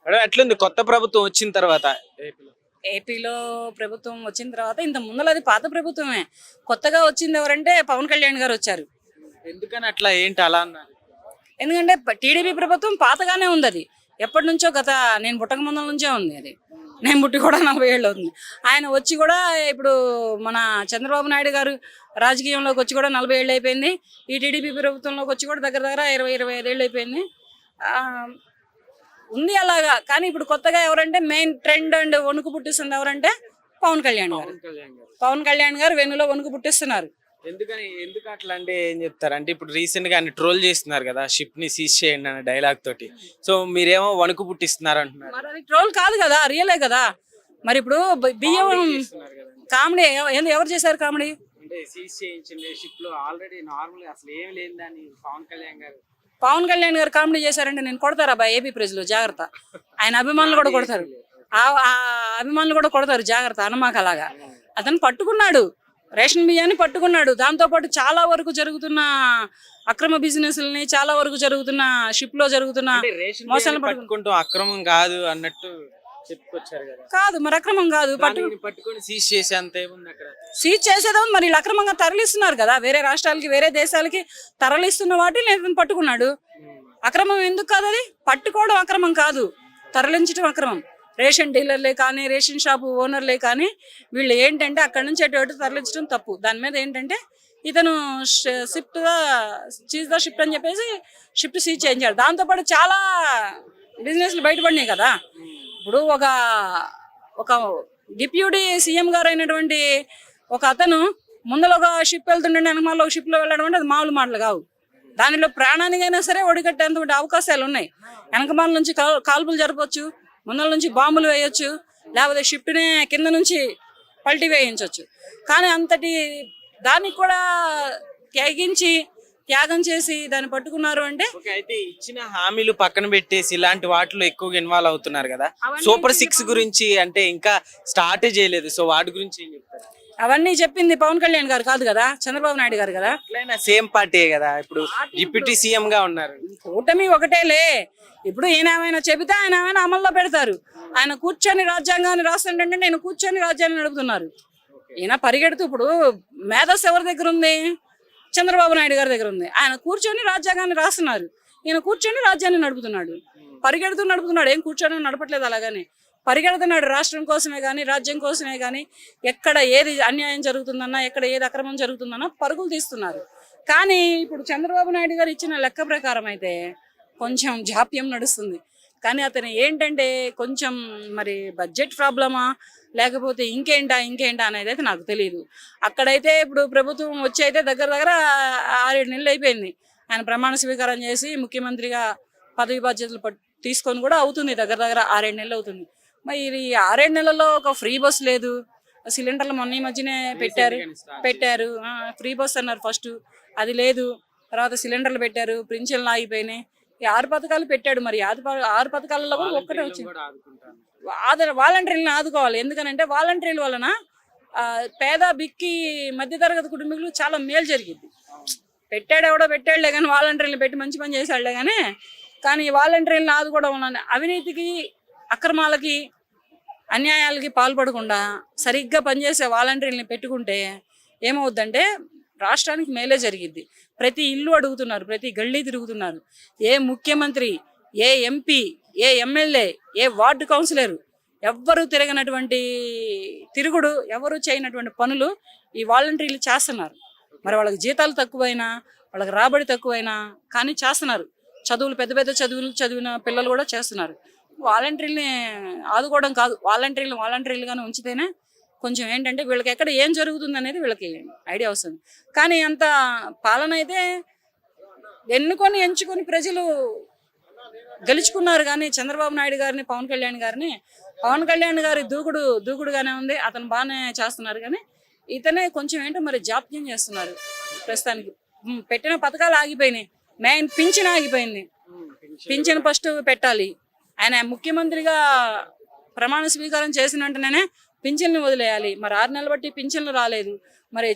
Madam ఎట్లుంది కొత్త ప్రభుత్వం వచ్చిన తర్వాత ఏపీలో? ఏపీలో ప్రభుత్వం వచ్చిన తర్వాత ఇంత ముందర అది పాత ప్రభుత్వమే. కొత్తగా వచ్చింది ఎవరంటే పవన్ కళ్యాణ్ గారు వచ్చారు. ఎందుకని అట్లా ఏంటి అలా అన్నారు? ఎందుకంటే టీడీపీ ప్రభుత్వం పాతగానే ఉంది. అది ఎప్పటి నుంచో నేను పుట్టక ముందల నుంచే ఉంది అది. నేను పుట్టి కూడా 40 ఏళ్ళు అవుతుంది. ఆయన వచ్చి కూడా ఇప్పుడు మన చంద్రబాబు నాయుడు గారు రాజకీయంలోకి వచ్చి కూడా 40 ఏళ్ళు అయిపోయింది. ఈ టీడీపీ ప్రభుత్వంలోకి వచ్చి కూడా దగ్గర దగ్గర 20-25 ఏళ్ళు అయిపోయింది. ఉంది అలాగా. కానీ ఇప్పుడు కొత్తగా ఎవరంటే మెయిన్ ట్రెండ్ అండ్ వణుకు పుట్టిస్తుంది ఎవరంటే పవన్ కళ్యాణ్ గారు. పవన్ కళ్యాణ్ గారు వెన్నులో వణుకు పుట్టిస్తున్నారు. ఎందుకు అట్లా అంటే ఏం చెప్తారు అంటే ఇప్పుడు రీసెంట్ గా ట్రోల్ చేస్తున్నారు కదా షిప్ ని సీజ్ చేయండి అనే డైలాగ్ తోటి. సో మీరేమో వణుకు పుట్టిస్తున్నారు అంటున్నారు. మరి అది ట్రోల్ కాదు కదా, రియలే కదా. మరి ఇప్పుడు బియ్యం కామెడీ ఎవరు చేశారు కామెడీ? అంటే సీజ్ చేయించండి షిప్ లో ఆల్రెడీ నార్మల్ అసలు ఏం లేదని పవన్ కళ్యాణ్ గారు కామెడీ చేశారంటే నేను కొడతారా బా ఏపీ ప్రజలు జాగ్రత్త. ఆయన అభిమానులు కూడా కొడతారు. ఆ అభిమానులు కూడా కొడతారు జాగ్రత్త అనమాక. అలాగా అతను పట్టుకున్నాడు, రేషన్ బియ్యాన్ని పట్టుకున్నాడు. దాంతోపాటు చాలా వరకు జరుగుతున్న అక్రమ బిజినెస్లని, చాలా వరకు జరుగుతున్న షిప్ లో జరుగుతున్న మోసాలను పట్టుకుంటూ అక్రమం కాదు అన్నట్టు చెప్పుకొచ్చారు కదా. కాదు మరి అక్రమం కాదు, పట్టుకొని సీజ్ చేసేంత ఏముంది అక్కడ? సీజ్ చేసేదో మరి వీళ్ళు అక్రమంగా తరలిస్తున్నారు కదా, వేరే రాష్ట్రాలకి వేరే దేశాలకి తరలిస్తున్న వాటిని పట్టుకున్నాడు. అక్రమం ఎందుకు కాదు? అది పట్టుకోవడం అక్రమం కాదు, తరలించడం అక్రమం. రేషన్ డీలర్లే కానీ రేషన్ షాపు ఓనర్లే కానీ వీళ్ళు ఏంటంటే అక్కడ నుంచి అటు తరలించడం తప్పు. దాని మీద ఏంటంటే ఇతను చీజ్ ద షిఫ్ట్ అని చెప్పేసి షిఫ్ట్ సీజ్ చేయించాడు. దాంతోపాటు చాలా బిజినెస్లు బయటపడినాయి కదా. ఇప్పుడు ఒక డిప్యూటీ సీఎం గారు అయినటువంటి ఒక అతను ముందర ఒక షిప్ వెళ్తుండే వెనకమాల ఒక షిప్లో వెళ్ళడం అంటే అది మామూలు మాటలు కావు. దానిలో ప్రాణానికైనా సరే ఒడిగట్టేంత అవకాశాలు ఉన్నాయి. వెనకమాల నుంచి కాల్పులు జరపవచ్చు, ముందల నుంచి బాంబులు వేయొచ్చు, లేకపోతే షిప్నే కింద నుంచి పల్టీ వేయించవచ్చు. కానీ అంతటి దానికి కూడా త్యాగం చేసి దాన్ని పట్టుకున్నారు అంటే. అయితే ఇచ్చిన హామీలు పక్కన పెట్టేసి ఇలాంటి వాటిలో ఎక్కువగా ఇన్వాల్వ్ అవుతున్నారు కదా. సూపర్ 6 గురించి అంటే ఇంకా స్టార్ట్ చేయలేదు. సో వాటి గురించి ఏం చెప్తారు? అవన్నీ చెప్పింది పవన్ కళ్యాణ్ గారు కాదు కదా, చంద్రబాబు నాయుడు గారు కదా. సేమ్ పార్టీ కదా, ఇప్పుడు డిప్యూటీ సీఎం గా ఉన్నారు. కూటమి ఒకటేలే. ఇప్పుడు ఈయన ఏమైనా చెబితే ఆయన ఏమైనా అమల్లో పెడతారు. ఆయన కూర్చొని రాజ్యాంగాన్ని రాస్తుంటే నేను కూర్చొని రాజ్యాన్ని నడుపుతున్నారు. ఈయన పరిగెడుతూ ఇప్పుడు మేధస్సు ఎవరి దగ్గర ఉంది? చంద్రబాబు నాయుడు గారి దగ్గర ఉంది. ఆయన కూర్చొని రాజ్యాంగాన్ని రాస్తున్నారు, ఈయన కూర్చొని రాజ్యాన్ని నడుపుతున్నాడు. పరిగెడుతూ నడుపుతున్నాడు, ఏం కూర్చొని నడపట్లేదు. అలాగని పరిగెడుతున్నాడు రాష్ట్రం కోసమే కానీ రాజ్యం కోసమే కానీ. ఎక్కడ ఏది అన్యాయం జరుగుతుందన్నా, ఎక్కడ ఏది అక్రమం జరుగుతుందన్నా పరుగులు తీస్తున్నారు. కానీ ఇప్పుడు చంద్రబాబు నాయుడు గారు ఇచ్చిన లెక్క ప్రకారం అయితే కొంచెం జాప్యం నడుస్తుంది. కానీ అతను ఏంటంటే కొంచెం మరి బడ్జెట్ ప్రాబ్లమా లేకపోతే ఇంకేంటా అనేది అయితే నాకు తెలియదు. అక్కడైతే ఇప్పుడు ప్రభుత్వం వచ్చి అయితే దగ్గర దగ్గర 6-7 నెలలు అయిపోయింది. ఆయన ప్రమాణ స్వీకారం చేసి ముఖ్యమంత్రిగా పదవి బాధ్యతలు తీసుకొని కూడా అవుతుంది, దగ్గర దగ్గర 6-7 నెలలు అవుతుంది. మరి ఈ 6-7 నెలల్లో ఒక ఫ్రీ బస్ లేదు. సిలిండర్లు మొన్న ఈ మధ్యనే పెట్టారు ఫ్రీ బస్ అన్నారు ఫస్ట్, అది లేదు. తర్వాత సిలిండర్లు పెట్టారు, పింఛన్లు ఆగిపోయినాయి. ఈ 6 పథకాలు పెట్టాడు. మరి 6 పథకాలలో కూడా ఒక్కటే వచ్చింది. వాలంటీర్లను ఆదుకోవాలి. ఎందుకనంటే వాలంటీర్ల వలన పేద బిక్కి మధ్యతరగతి కుటుంబీకులు చాలా మేలు జరిగింది. ఎవడో పెట్టాడులే కానీ వాలంటీర్లను పెట్టి మంచి పని చేశాడులే కానీ వాలంటీర్లను ఆదుకోవడం వలన అవినీతికి, అక్రమాలకి, అన్యాయాలకి పాల్పడకుండా సరిగ్గా పనిచేసే వాలంటీర్లను పెట్టుకుంటే ఏమవుద్దంటే రాష్ట్రానికి మేలే జరిగిద్ది. ప్రతి ఇల్లు అడుగుతున్నారు, ప్రతి గల్లీ తిరుగుతున్నారు. ఏ ముఖ్యమంత్రి, ఏ ఎంపీ, ఏ ఎమ్మెల్యే, ఏ వార్డు కౌన్సిలర్ ఎవ్వరూ తిరగనటువంటి తిరుగుడు, ఎవరు చేయనటువంటి పనులు ఈ వాలంటీర్లు చేస్తున్నారు. మరి వాళ్ళకి జీతాలు తక్కువైనా, వాళ్ళకి రాబడి తక్కువైనా కానీ చేస్తున్నారు. పెద్ద పెద్ద చదువులు చదివిన పిల్లలు కూడా చేస్తున్నారు. వాలంటీర్ని ఆదుకోవడం కాదు, వాలంటీర్లుగానే ఉంచితేనే కొంచెం ఏంటంటే వీళ్ళకి ఎక్కడ ఏం జరుగుతుంది అనేది వీళ్ళకి ఐడియా వస్తుంది. కానీ అంత పాలన అయితే ఎంచుకొని ప్రజలు గెలుచుకున్నారు. కానీ చంద్రబాబు నాయుడు గారిని, పవన్ కళ్యాణ్ గారి దూకుడుగానే ఉంది. అతను బాగానే చేస్తున్నారు. కానీ ఇతనే కొంచెం ఏంటో మరి జాప్యం చేస్తున్నారు. ప్రస్తుతానికి పెట్టిన పథకాలు ఆగిపోయినాయి. మెయిన్ పింఛన్ ఆగిపోయింది. పింఛన్ ఫస్ట్ పెట్టాలి. ఆయన ముఖ్యమంత్రిగా ప్రమాణ స్వీకారం చేసిన వెంటనే పింఛన్లు వదిలేయాలి. మరి 6 నెలలు బట్టి పింఛన్లు రాలేదు. మరి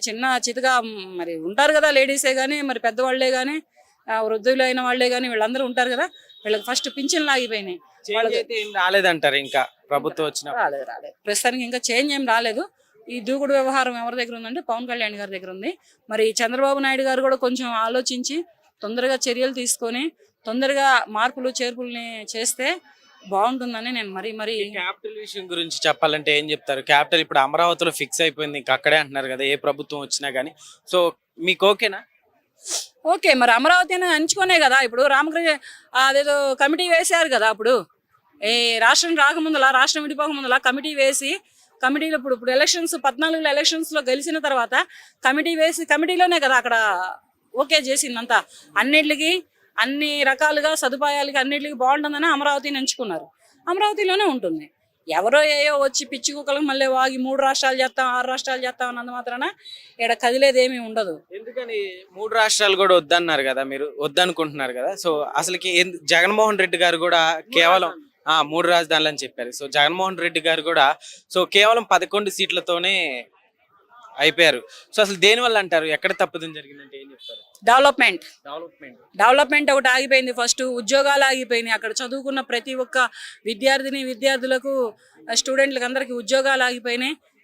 చితగా మరి ఉంటారు కదా లేడీసే కానీ, మరి పెద్దవాళ్లే కానీ, వృద్ధులు అయిన వాళ్లే కానీ వీళ్ళందరూ ఉంటారు కదా, వీళ్ళకి ఫస్ట్ పింఛన్లు ఆగిపోయినాయి. చేంజ్ అయితే ఏం రాలేదంటారు ఇంకా ప్రభుత్వం వచ్చిన. రాలేదు ప్రస్తుతానికి ఇంకా చేంజ్ ఏం రాలేదు. ఈ దూకుడు వ్యవహారం ఎవరి దగ్గర ఉందంటే పవన్ కళ్యాణ్ గారి దగ్గర ఉంది. మరి చంద్రబాబు నాయుడు గారు కూడా కొంచెం ఆలోచించి తొందరగా చర్యలు తీసుకొని తొందరగా మార్పులు చేర్పుల్ని చేస్తే బాగుంటుందని నేను మరీ క్యాపిటల్ విషయం గురించి చెప్పాలంటే ఏం చెప్తారు? క్యాపిటల్ ఇప్పుడు అమరావతిలో ఫిక్స్ అయిపోయింది, ఇంకా అక్కడే అంటున్నారు కదా ఏ ప్రభుత్వం వచ్చినా గానీ. సో మీకు ఓకేనా? ఓకే. మరి అమరావతి అని అంచుకునే కదా ఇప్పుడు రామకృష్ణ అదేదో కమిటీ వేశారు కదా. అప్పుడు ఈ రాష్ట్రం రాకముందులా, రాష్ట్రం విడిపోక ముందులా కమిటీ వేసి కమిటీలో ఇప్పుడు ఎలక్షన్స్ 14 ఎలక్షన్స్లో గెలిచిన తర్వాత కమిటీ వేసి కమిటీలోనే కదా అక్కడ ఓకే చేసిందంతా. అన్నిటికి అన్ని రకాలుగా సదుపాయాలకి అన్నిటికి బాగుంటుందని అమరావతిని ఎంచుకున్నారు. అమరావతిలోనే ఉంటుంది. ఎవరో ఏయో వచ్చి పిచ్చి కుక్కలకు మళ్ళీ వాగి 3 రాష్ట్రాలు చేస్తాం 6 రాష్ట్రాలు చేస్తాం అన్నంత మాత్రాన ఇక్కడ కదిలేదేమీ ఉండదు. ఎందుకని 3 రాష్ట్రాలు కూడా వద్దన్నారు కదా, మీరు వద్దనుకుంటున్నారు కదా. సో అసలుకి జగన్మోహన్ రెడ్డి గారు కూడా కేవలం 3 రాజధానులు అని చెప్పారు. సో జగన్మోహన్ రెడ్డి గారు కూడా సో కేవలం 11 సీట్లతోనే అయిపోయారు. సో అసలు దేని వల్ల అంటారు? ఎక్కడ తప్పుదం జరిగిందంటే ఏం చెప్తారు? డెవలప్మెంట్ ఒకటి ఆగిపోయింది. ఫస్ట్ ఉద్యోగాలు ఆగిపోయినాయి. అక్కడ చదువుకున్న ప్రతి ఒక్క విద్యార్థులకు స్టూడెంట్లకు అందరికీ ఉద్యోగాలు ఆగిపోయినాయి.